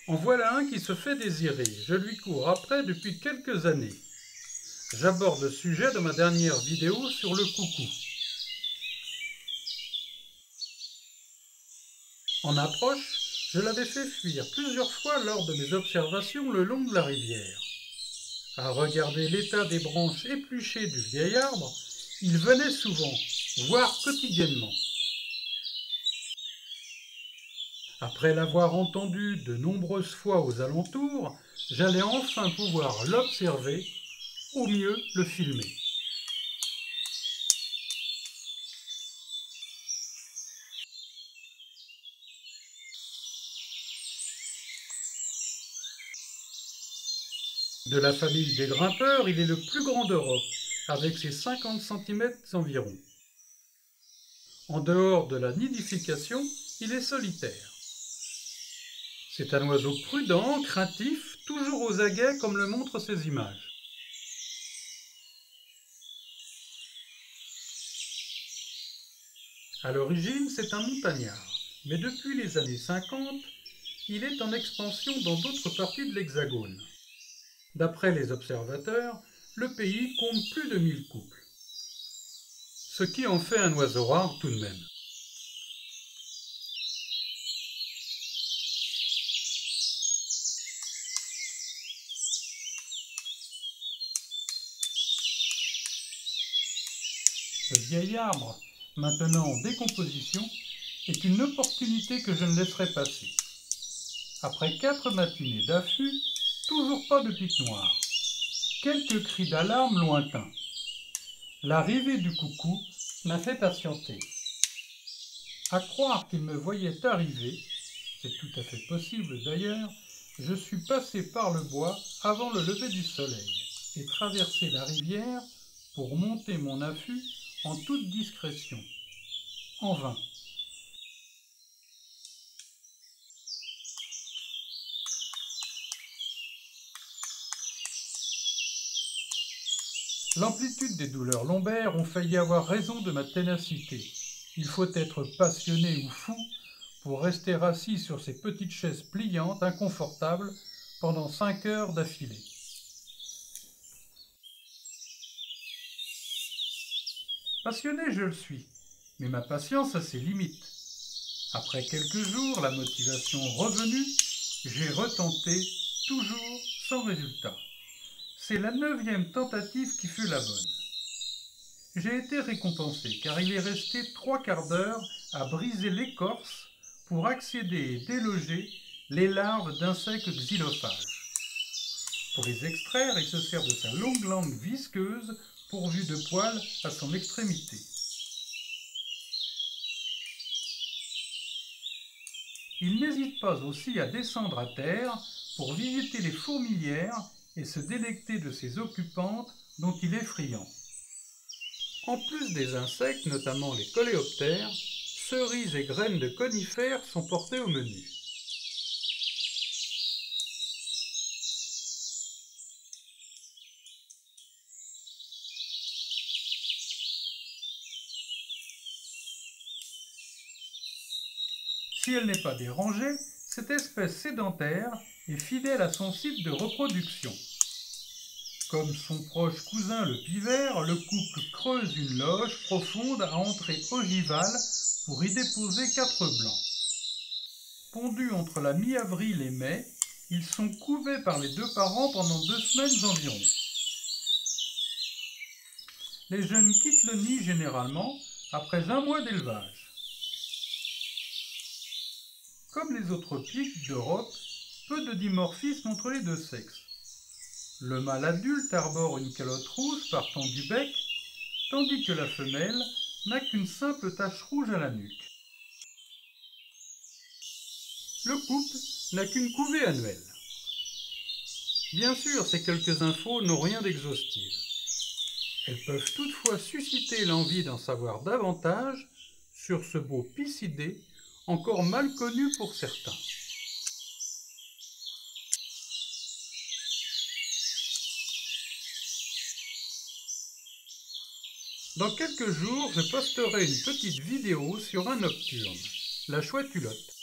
En voilà un qui se fait désirer. Je lui cours après depuis quelques années. J'aborde le sujet dans ma dernière vidéo sur le coucou. En approche, je l'avais fait fuir plusieurs fois lors de mes observations le long de la rivière. À regarder l'état des branches épluchées du vieil arbre, il venait souvent, voire quotidiennement. Après l'avoir entendu de nombreuses fois aux alentours, j'allais enfin pouvoir l'observer, au mieux le filmer. De la famille des grimpeurs, il est le plus grand d'Europe, avec ses 50 cm environ. En dehors de la nidification, il est solitaire. C'est un oiseau prudent, craintif, toujours aux aguets comme le montrent ses images. À l'origine, c'est un montagnard, mais depuis les années 50, il est en expansion dans d'autres parties de l'Hexagone. D'après les observateurs, le pays compte plus de 1000 couples. Ce qui en fait un oiseau rare tout de même. Le vieil arbre, maintenant en décomposition, est une opportunité que je ne laisserai passer. Après 4 matinées d'affût, toujours pas de pic noir. Quelques cris d'alarme lointains. L'arrivée du coucou m'a fait patienter. À croire qu'il me voyait arriver, c'est tout à fait possible d'ailleurs, je suis passé par le bois avant le lever du soleil et traversé la rivière pour monter mon affût en toute discrétion. En vain. L'amplitude des douleurs lombaires ont failli avoir raison de ma ténacité. Il faut être passionné ou fou pour rester assis sur ces petites chaises pliantes, inconfortables, pendant 5 heures d'affilée. Passionné, je le suis, mais ma patience a ses limites. Après quelques jours, la motivation revenue, j'ai retenté, toujours sans résultat. C'est la 9e tentative qui fut la bonne. J'ai été récompensé car il est resté 3/4 d'heure à briser l'écorce pour accéder et déloger les larves d'insectes xylophages. Pour les extraire, il se sert de sa longue langue visqueuse pourvue de poils à son extrémité. Il n'hésite pas aussi à descendre à terre pour visiter les fourmilières et se délecter de ses occupantes dont il est friand. En plus des insectes, notamment les coléoptères, cerises et graines de conifères sont portées au menu. Si elle n'est pas dérangée, cette espèce sédentaire est fidèle à son site de reproduction. Comme son proche cousin le pivert, le couple creuse une loge profonde à entrée ogivale pour y déposer 4 blancs. Pondus entre la mi-avril et mai, ils sont couvés par les 2 parents pendant 2 semaines environ. Les jeunes quittent le nid généralement après 1 mois d'élevage. Comme les autres pics d'Europe, peu de dimorphisme entre les 2 sexes. Le mâle adulte arbore une calotte rouge partant du bec, tandis que la femelle n'a qu'une simple tache rouge à la nuque. Le couple n'a qu'une couvée annuelle. Bien sûr, ces quelques infos n'ont rien d'exhaustif. Elles peuvent toutefois susciter l'envie d'en savoir davantage sur ce beau piscidé encore mal connu pour certains. Dans quelques jours, je posterai une petite vidéo sur un nocturne, la chouette hulotte.